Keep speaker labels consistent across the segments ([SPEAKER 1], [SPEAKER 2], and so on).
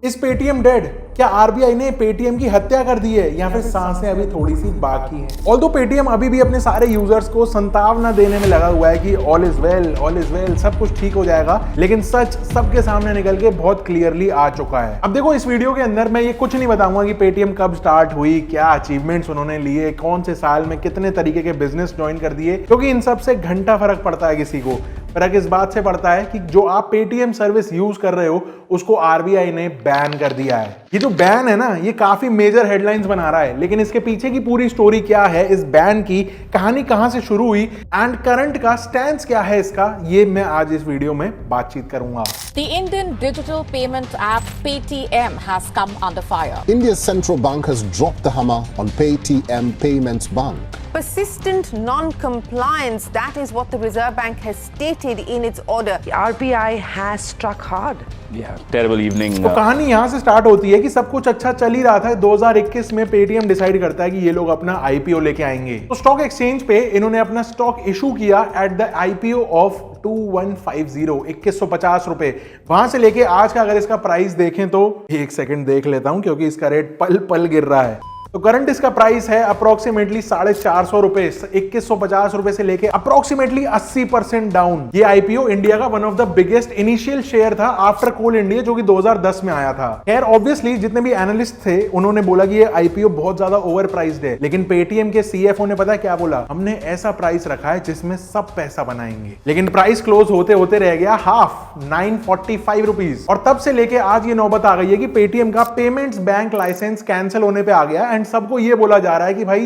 [SPEAKER 1] इस Paytm dead? क्या RBI ने पेटीएम की हत्या कर दी है या फिर सांसें अभी थोड़ी सी बाकी हैं? ऑल्दो पेटीएम अभी भी अपने सारे यूजर्स को संतावना देने में लगा हुआ है कि ऑल इज वेल, सब कुछ ठीक हो जाएगा, लेकिन सच सबके सामने निकल के बहुत क्लियरली आ चुका है। अब देखो, इस वीडियो के अंदर मैं ये कुछ नहीं बताऊंगा कि पेटीएम कब स्टार्ट हुई, क्या अचीवमेंट्स उन्होंने लिए, कौन से साल में कितने तरीके के बिजनेस ज्वाइन कर दिए, क्योंकि इन सब से घंटा फर्क पड़ता है किसी को। फर्क इस बात से पड़ता है कि जो आप पेटीएम सर्विस यूज कर रहे हो उसको आरबीआई ने बैन कर दिया है। ये जो बैन है ना, ये काफी मेजर हेडलाइंस बना रहा है, लेकिन इसके पीछे की पूरी स्टोरी क्या है, इस बैन की कहानी कहां से शुरू हुई एंड करंट का स्टैंस क्या है इसका, ये मैं आज इस वीडियो में बातचीत करूंगा।
[SPEAKER 2] The Indian digital payment app Paytm has come under fire.
[SPEAKER 3] India's central bank has dropped the hammer on Paytm Payments Bank.
[SPEAKER 4] Persistent non-compliance, that is what the Reserve Bank has stated in its order.
[SPEAKER 5] The RBI has struck hard.
[SPEAKER 6] Yeah, terrible evening.
[SPEAKER 1] तो कहानी यहां से start होती है कि सब कुछ अच्छा चल ही रहा था। 2021 में पेटीएम डिसाइड करता है कि ये लोग अपना आईपीओ लेके आएंगे, तो स्टॉक एक्सचेंज पे इन्होंने अपना स्टॉक इशू किया एट द आईपीओ ऑफ 2150 रुपए। वहां से लेके आज का अगर इसका प्राइस देखें तो एक सेकंड देख लेता हूं, क्योंकि इसका रेट पल पल गिर रहा है। तो करंट इसका प्राइस है अप्रोक्सीमेटली 450 रुपए, 2150 रुपए से लेके अप्रोक्सीमेटली 80% डाउन। ये आईपीओ इंडिया का one of the biggest initial share था आफ्टर कोल इंडिया, जो कि 2010 में आया था। खैर ऑब्वियसली जितने भी एनालिस्ट थे उन्होंने बोला कि ये आईपीओ बहुत ज्यादा ओवर प्राइस्ड है, लेकिन पेटीएम के सीएफओ ने पता क्या बोला, हमने ऐसा प्राइस रखा है जिसमें सब पैसा बनाएंगे। लेकिन प्राइस क्लोज होते होते रह गया हाफ, 945 रुपीज। और तब से लेके आज ये नौबत आ गई है कि पेटीएम का पेमेंट्स बैंक लाइसेंस कैंसिल होने पे आ गया एंड सबको ये बोला जा रहा है कि भाई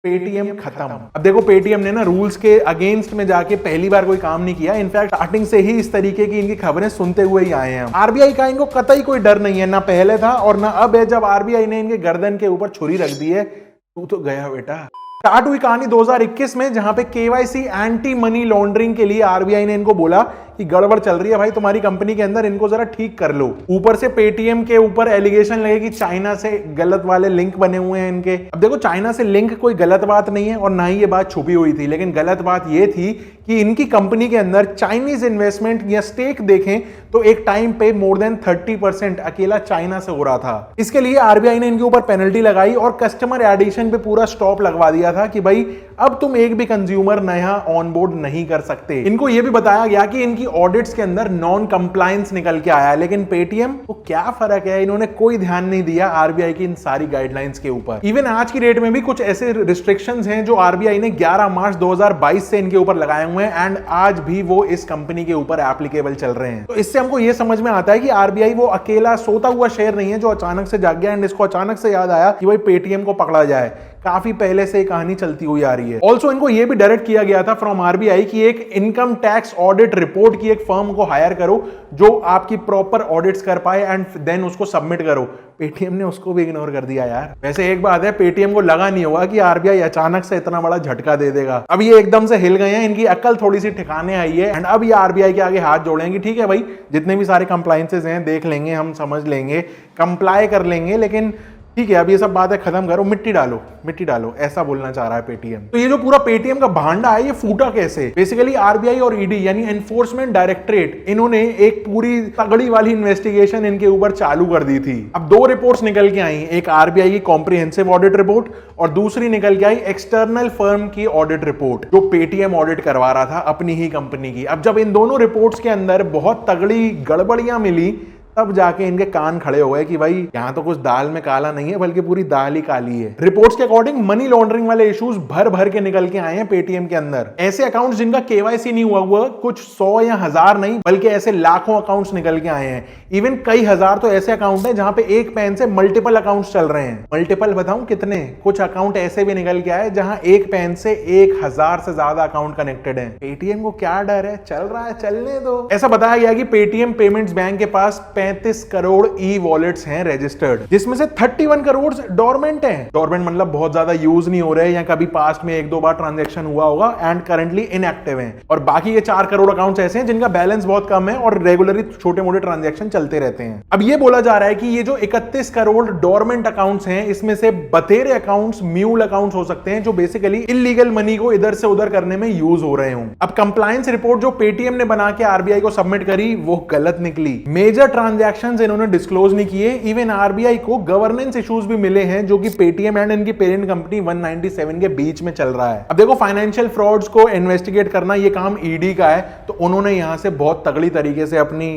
[SPEAKER 1] पेटीएम खत्म। अब देखो, पेटीएम ने ना रूल्स के अगेंस्ट में जाके पहली बार कोई काम नहीं किया। इनफैक्ट स्टार्टिंग से ही इस तरीके की इनकी खबरें सुनते हुए ही आए हैं। आरबीआई का इनको कतई कोई डर नहीं है, ना पहले था और ना अब है। जब आरबीआई ने इनके गर्दन के ऊपर छुरी रख दी है, तू तो गया बेटा। स्टार्ट हुई कहानी 2021 में, जहां पे केवाईसी एंटी मनी लॉन्ड्रिंग के लिए आरबीआई ने इनको बोला कि गड़बड़ चल रही है भाई तुम्हारी कंपनी के अंदर, इनको जरा ठीक कर लो। ऊपर से पेटीएम के ऊपर एलिगेशन लगे कि चाइना से गलत वाले लिंक बने हुए हैं इनके। अब देखो, चाइना से लिंक कोई गलत बात नहीं है और ना ही ये बात छुपी हुई थी, लेकिन गलत बात ये थी कि इनकी कंपनी के अंदर चाइनीज इन्वेस्टमेंट या स्टेक देखें तो एक टाइम पे मोर देन 30% अकेला चाइना से हो रहा था। इसके लिए आरबीआई ने इनके ऊपर पेनल्टी लगाई और कस्टमर एडिशन पे पूरा स्टॉप लगवा दिया था कि भाई अब तुम एक भी कंज्यूमर नया ऑनबोर्ड नहीं कर सकते। इनको यह भी बताया गया कि इनकी ऑडिट्स के अंदर नॉन कंप्लायंस निकल के आया, लेकिन पेटीएम को क्या फर्क है, इन्होंने कोई ध्यान नहीं दिया आरबीआई की इन सारी गाइडलाइंस के ऊपर। इवन आज की डेट में भी कुछ ऐसे रिस्ट्रिक्शंस हैं जो आरबीआई ने 11 मार्च 2022 से इनके ऊपर लगाए हुए हैं एंड आज भी वो इस कंपनी के ऊपर एप्लीकेबल चल रहे हैं। तो इससे हमको यह समझ में आता है कि आरबीआई वो अकेला सोता हुआ शेर नहीं है जो अचानक से जाग गया एंड इसको अचानक से याद आया कि भाई पेटीएम को पकड़ा जाए। काफी पहले से कहानी चलती हुई आ रही है। ऑल्सो इनको यह भी डायरेक्ट किया गया था फ्रॉम आरबीआई कि एक इनकम टैक्स ऑडिट रिपोर्ट की एक फर्म को हायर करो जो आपकी प्रॉपर ऑडिट्स कर पाए एंड देन उसको सबमिट करो। पेटीएम ने उसको भी इग्नोर कर दिया यार। वैसे एक बात है, पेटीएम को लगा नहीं होगा कि आरबीआई अचानक से इतना बड़ा झटका दे देगा। अब ये एकदम से हिल गए हैं, इनकी अक्ल थोड़ी सी ठिकाने आई है एंड अब ये आरबीआई के आगे हाथ जोड़ेंगे। ठीक है भाई, जितने भी सारे कंप्लायंसेस हैं देख लेंगे, हम समझ लेंगे, कंप्लाई कर लेंगे, लेकिन ठीक है अब ये सब बातें खत्म करो, मिट्टी डालो, ऐसा बोलना चाह रहा है पेटीएम। तो ये जो पूरा पेटीएम का भांडा है ये फूटा कैसे? बेसिकली आरबीआई और ईडी यानी एनफोर्समेंट डायरेक्टरेट, इन्होंने एक पूरी तगड़ी वाली इन्वेस्टिगेशन इनके ऊपर चालू कर दी थी। अब दो रिपोर्ट्स निकल के आई, एक आरबीआई की कॉम्प्रिहेंसिव ऑडिट रिपोर्ट और दूसरी निकल के आई एक्सटर्नल फर्म की ऑडिट रिपोर्ट जो पेटीएम ऑडिट करवा रहा था अपनी ही कंपनी की। अब जब इन दोनों रिपोर्ट्स के अंदर बहुत तगड़ी गड़बड़ियां मिली, तब जाके इनके कान खड़े हो गए कि भाई यहां तो कुछ दाल में काला नहीं है बल्कि पूरी दाल ही काली है। रिपोर्ट्स के अकॉर्डिंग मनी लॉन्ड्रिंग वाले इश्यूज भर भर के निकल के आए हैं पेटीएम के अंदर। ऐसे अकाउंट्स जिनका केवाईसी नहीं हुआ कुछ 100 या 1000 नहीं बल्कि ऐसे लाखों अकाउंट्स निकल के आए हैं। इवन कई हजार तो ऐसे अकाउंट हैं जहां पे एक पेन से मल्टीपल अकाउंट्स चल रहे हैं। मल्टीपल बताऊं कितने? कुछ अकाउंट ऐसे भी निकल के आए जहां एक पेन से 1000 से ज्यादा अकाउंट कनेक्टेड है। पेटीएम को क्या डर है, चल रहा है चलने दो। ऐसा बताया गया कि पेटीएम पेमेंट्स बैंक के पास 35 करोड़ ई वॉलेट्स हैं रजिस्टर्ड, जिसमें से 31 करोड़ डोरमेंट हैं। डोरमेंट मतलब बहुत ज्यादा यूज नहीं हो रहे या कभी पास्ट में 1-2 बार ट्रांजैक्शन हुआ होगा एंड करंटली इनएक्टिव हैं। और बाकी ये 4 करोड़ अकाउंट्स ऐसे हैं जिनका बैलेंस बहुत कम है और रेगुलरली छोटे मोटे ट्रांजैक्शन चलते रहते हैं। अब ये बोला जा रहा है कि ये जो 31 करोड़ डोरमेंट अकाउंट्स हैं, इसमें से बतेरे अकाउंट्स म्यूल अकाउंट्स हो सकते हैं जो बेसिकली इलीगल मनी को इधर से उधर करने में यूज हो रहे हों। अब कंप्लायंस रिपोर्ट जो पेटीएम ने बना के आरबीआई को सबमिट करी वो गलत निकली। मेजर ट्रांजैक्शंस इन्होंने डिस्क्लोज नहीं किए। इवन आरबीआई को गवर्नेंस इश्यूज भी मिले हैं जो कि पेटीएम एंड इनकी पेरेंट कंपनी 197 के बीच में चल रहा है। अब देखो, फाइनेंशियल फ्रॉड्स को इन्वेस्टिगेट करना ये काम ईडी का है, तो उन्होंने यहां से बहुत तगड़ी तरीके से अपनी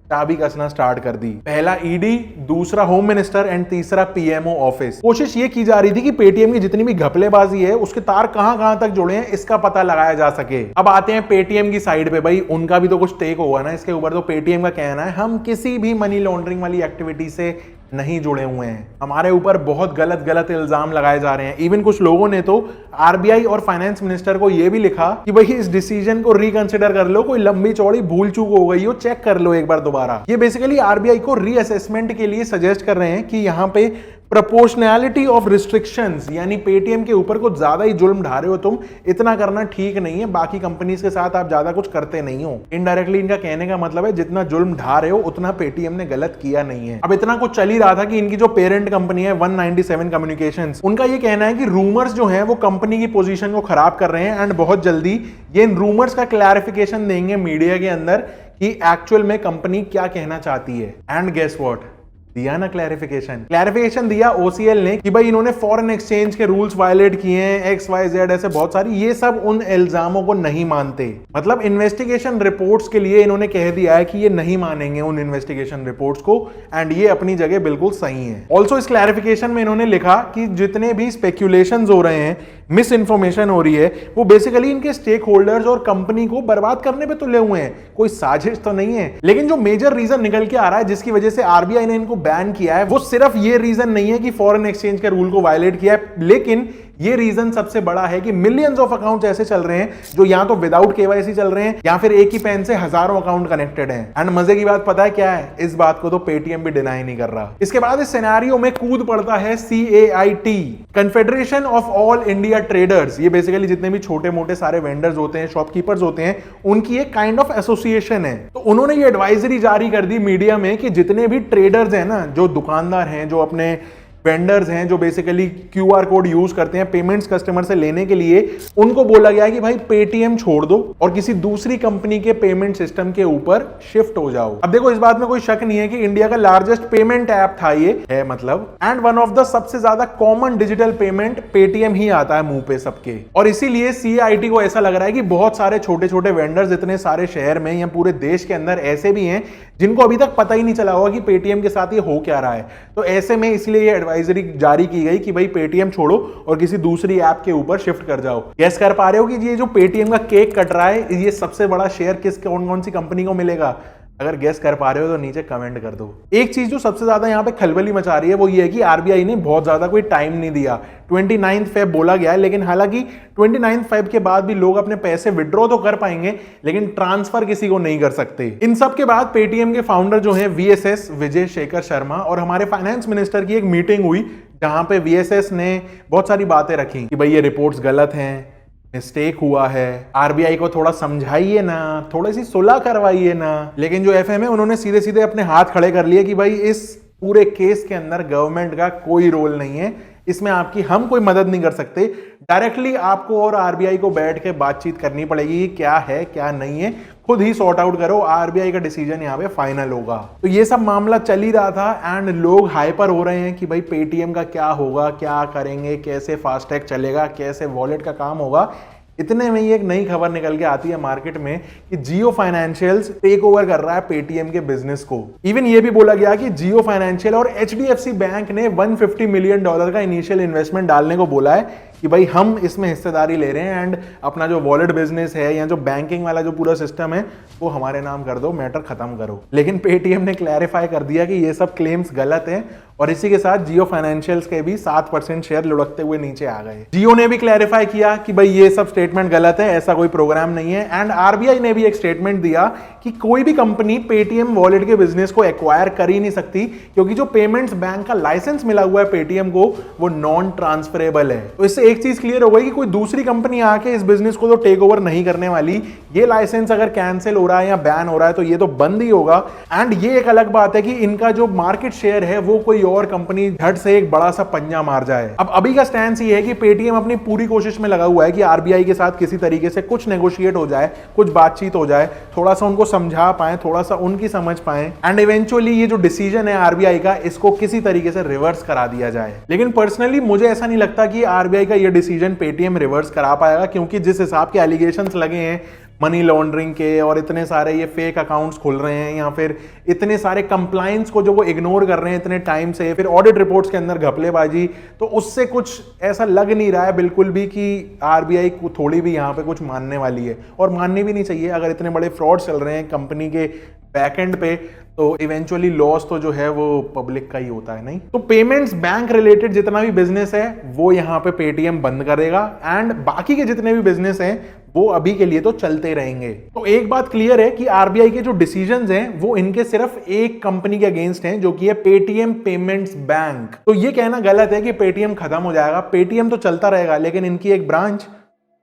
[SPEAKER 1] चाबी कसना स्टार्ट कर दी। पहला ईडी, दूसरा होम मिनिस्टर एंड तीसरा पीएमओ ऑफिस। कोशिश ये की जा रही थी कि पेटीएम की जितनी भी घपलेबाजी है उसके तार कहां तक जुड़े हैं इसका पता लगाया जा सके। अब आते हैं पेटीएम की साइड पे। भाई उनका भी तो कुछ टेक होगा ना इसके ऊपर। तो पेटीएम का कहना है हम किसी भी मनी लॉन्ड्रिंग वाली एक्टिविटी से नहीं जुड़े हुए हैं, हमारे ऊपर बहुत गलत इल्जाम लगाए जा रहे हैं। इवन कुछ लोगों ने तो आरबीआई और फाइनेंस मिनिस्टर को यह भी लिखा कि भाई इस डिसीजन को रिकंसिडर कर लो, कोई लंबी चौड़ी भूल चूक हो गई हो, चेक कर लो एक बार दोबारा। ये बेसिकली आरबीआई को रीअसेसमेंट के लिए सजेस्ट कर रहे हैं कि यहां पे प्रोपोर्शनैलिटी ऑफ रिस्ट्रिक्शंस, यानी पेटीएम के ऊपर कुछ ज्यादा ही जुल्म ढा रहे हो तुम, इतना करना ठीक नहीं है। बाकी कंपनीज के साथ आप ज्यादा कुछ करते नहीं हो। इनडायरेक्टली इनका कहने का मतलब है जितना जुल्म ढा रहे हो उतना पेटीएम ने गलत किया नहीं है। अब इतना कुछ चल ही रहा था कि इनकी जो पेरेंट कंपनी है 197 कम्युनिकेशंस, उनका ये कहना है कि रूमर्स जो हैं वो कंपनी की पोजीशन को खराब कर रहे हैं एंड बहुत जल्दी ये इन रूमर्स का क्लैरिफिकेशन देंगे मीडिया के अंदर कि एक्चुअल में कंपनी क्या कहना चाहती है। एंड गेस व्हाट, दिया ना क्लैरिफिकेशन दिया ओसीएल ने कि भाई इन्होंने फॉरेन एक्सचेंज के रूल्स वायलेट किए हैं, XYZ ऐसे बहुत सारी, ये सब उन इल्जामों को नहीं मानते। मतलब इन्वेस्टिगेशन रिपोर्ट्स के लिए इन्होंने कह दिया है कि ये नहीं मानेंगे उन इन्वेस्टिगेशन रिपोर्ट्स को एंड ये अपनी जगह बिल्कुल सही है। ऑल्सो इस क्लैरिफिकेशन में इन्होंने लिखा कि जितने भी स्पेक्यूलेशंस हो रहे हैं, मिस इन्फॉर्मेशन हो रही है, वो बेसिकली इनके स्टेक होल्डर्स और कंपनी को बर्बाद करने पे तुले हुए हैं, कोई साजिश तो नहीं है। लेकिन जो मेजर रीजन निकल के आ रहा है जिसकी वजह से आरबीआई ने इनको बैन किया है, वो सिर्फ ये रीजन नहीं है कि फॉरेन एक्सचेंज के रूल को वायलेट किया है, लेकिन ये रीजन सबसे बड़ा है कि मिलियंस ऑफ अकाउंट्स ऐसे चल रहे हैं जो या तो विदाउट केवाईसी चल रहे हैं या फिर एक ही पेन से हजारों अकाउंट कनेक्टेड हैं। एंड मजे की बात पता है क्या है, इस बात को तो पेटीएम भी डिनाई नहीं कर रहा। इसके बाद इस सिनेरियो में कूद पड़ता है CAIT, confederation of all India traders. ये बेसिकली जितने भी छोटे मोटे सारे वेंडर्स होते हैं, शॉपकीपर्स होते हैं, उनकी एक काइंड ऑफ एसोसिएशन है। तो उन्होंने ये एडवाइजरी जारी कर दी मीडिया में कि जितने भी ट्रेडर्स हैं ना, जो दुकानदार हैं, जो अपने वेंडर्स हैं, जो बेसिकली QR कोड यूज करते हैं पेमेंट्स कस्टमर से लेने के लिए, उनको बोला गया कि भाई पेटीएम छोड़ दो और किसी दूसरी कंपनी के पेमेंट सिस्टम के ऊपर शिफ्ट हो जाओ। अब देखो, इस बात में कोई शक नहीं है कि इंडिया का लार्जेस्ट पेमेंट ऐप था ये है, मतलब, एंड वन ऑफ द सबसे ज्यादा कॉमन डिजिटल पेमेंट पेटीएम ही आता है मुंह पे सबके। और इसीलिए CAIT को ऐसा लग रहा है कि बहुत सारे छोटे छोटे वेंडर्स इतने सारे शहर में या पूरे देश के अंदर ऐसे भी हैं जिनको अभी तक पता ही नहीं चला होगा कि पेटीएम के साथ ये हो क्या रहा है। तो ऐसे में इसलिए ये एडवाइजरी जारी की गई कि भाई पेटीएम छोड़ो और किसी दूसरी ऐप के ऊपर शिफ्ट कर जाओ। गैस कर पा रहे हो कि ये जो पेटीएम का केक कट रहा है, ये सबसे बड़ा शेयर कौन सी कंपनी को मिलेगा? अगर गेस कर पा रहे हो तो नीचे कमेंट कर दो। एक चीज जो सबसे ज्यादा यहाँ पे खलबली मचा रही है वो ये है कि आरबीआई ने बहुत ज्यादा कोई टाइम नहीं दिया। 29 फेब बोला गया है, लेकिन हालांकि 29 फेब के बाद भी लोग अपने पैसे विड्रॉ तो कर पाएंगे लेकिन ट्रांसफर किसी को नहीं कर सकते। इन सब के बाद पेटीएम के फाउंडर जो है VSS विजय शेखर शर्मा और हमारे फाइनेंस मिनिस्टर की एक मीटिंग हुई जहां पे VSS ने बहुत सारी बातें रखी कि भाई ये रिपोर्ट्स गलत हैं, मिस्टेक हुआ है, आरबीआई को थोड़ा समझाइए ना, थोड़ी सी सुलह करवाइए ना। लेकिन जो FM है उन्होंने सीधे सीधे अपने हाथ खड़े कर लिए कि भाई इस पूरे केस के अंदर गवर्नमेंट का कोई रोल नहीं है, इसमें आपकी हम कोई मदद नहीं कर सकते। डायरेक्टली आपको और आरबीआई को बैठ के बातचीत करनी पड़ेगी, क्या है क्या नहीं है खुद ही सॉर्ट आउट करो, आरबीआई का डिसीजन यहाँ पे फाइनल होगा। तो ये सब मामला चल ही रहा था एंड लोग हाइपर हो रहे हैं कि भाई पेटीएम का क्या होगा, क्या करेंगे, कैसे फास्टैग चलेगा, कैसे वॉलेट का काम होगा। इतने में ही एक नई खबर निकल के आती है मार्केट में कि जियो फाइनेंशियल्स टेक ओवर कर रहा है पेटीएम के बिजनेस को। इवन ये भी बोला गया कि जियो फाइनेंशियल और HDFC बैंक ने $150 मिलियन का इनिशियल इन्वेस्टमेंट डालने को बोला है कि भाई हम इसमें हिस्सेदारी ले रहे हैं एंड अपना जो वॉलेट बिजनेस है या जो बैंकिंग वाला जो पूरा सिस्टम है वो हमारे नाम कर दो, मैटर खत्म करो। लेकिन पेटीएम ने क्लैरिफाई कर दिया कि ये सब क्लेम्स गलत हैं और इसी के साथ जियो फाइनेंशियल्स के भी 7% शेयर लुढ़कते हुए नीचे आ गए। जियो ने भी क्लैरिफाई किया कि भाई ये सब स्टेटमेंट गलत है, ऐसा कोई प्रोग्राम नहीं है। एंड आरबीआई ने भी एक स्टेटमेंट दिया कि कोई भी कंपनी पेटीएम वॉलेट के बिजनेस को एक्वायर कर ही नहीं सकती क्योंकि जो पेमेंट्स बैंक का लाइसेंस मिला हुआ है पेटीएम को वो नॉन ट्रांसफरेबल है। तो इससे एक चीज क्लियर हो गई कि कोई दूसरी कंपनी आके इस बिजनेस को तो टेक ओवर नहीं करने वाली। ये लाइसेंस अगर कैंसिल हो रहा है या बैन हो रहा है तो ये तो बंद ही होगा। एंड ये एक अलग बात है कि इनका जो मार्केट शेयर है वो कोई और कंपनी झट से एक बड़ा सा पंजा मार जाए। अब अभी का स्टैंड ये है कि पेटीएम अपनी पूरी कोशिश में लगा हुआ है कि आरबीआई के साथ किसी तरीके से कुछ नेगोशिएट हो जाए, कुछ बातचीत हो जाए, थोड़ा सा उनको समझा पाए, थोड़ा सा उनकी समझ पाए, एंड इवेंचुअली ये जो डिसीजन है आरबीआई का इसको किसी तरीके से रिवर्स करा दिया जाए। लेकिन पर्सनली मुझे ऐसा नहीं लगता कि आरबीआई का ये डिसीजन पेटीएम रिवर्स करा पाएगा, क्योंकि जिस हिसाब के एलिगेशंस लगे हैं मनी लॉन्ड्रिंग के और इतने सारे ये फेक अकाउंट्स खुल रहे हैं या फिर इतने सारे कंप्लायंस को जो वो इग्नोर कर रहे हैं इतने टाइम से, फिर ऑडिट रिपोर्ट्स के अंदर घपलेबाजी, तो उससे कुछ ऐसा लग नहीं रहा है बिल्कुल भी कि आरबीआई को थोड़ी भी यहाँ पे कुछ मानने वाली है। और माननी भी नहीं चाहिए। अगर इतने बड़े फ्रॉड चल रहे हैं कंपनी के बैकएंड पे तो इवेंचुअली लॉस तो जो है वो पब्लिक का ही होता है, नहीं? तो पेमेंट्स बैंक रिलेटेड जितना भी बिजनेस है वो यहाँ पे पेटीएम बंद करेगा एंड बाकी के जितने भी बिजनेस हैं वो अभी के लिए तो चलते रहेंगे। तो एक बात क्लियर है कि आरबीआई के जो डिसीजंस हैं वो इनके सिर्फ एक कंपनी के अगेंस्ट हैं जो कि है पेटीएम पेमेंट्स बैंक। तो ये कहना गलत है कि पेटीएम खत्म हो जाएगा। पेटीएम तो चलता रहेगा लेकिन इनकी एक ब्रांच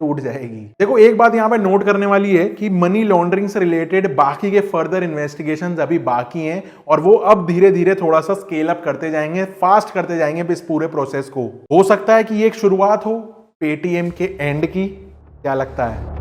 [SPEAKER 1] टूट जाएगी। देखो एक बात यहां पे नोट करने वाली है कि मनी लॉन्ड्रिंग से रिलेटेड बाकी के फर्दर इन्वेस्टिगेशंस अभी बाकी हैं और वो अब धीरे धीरे थोड़ा सा स्केल अप करते जाएंगे, फास्ट करते जाएंगे इस पूरे प्रोसेस को। हो सकता है कि ये एक शुरुआत हो पेटीएम के एंड की। क्या लगता है?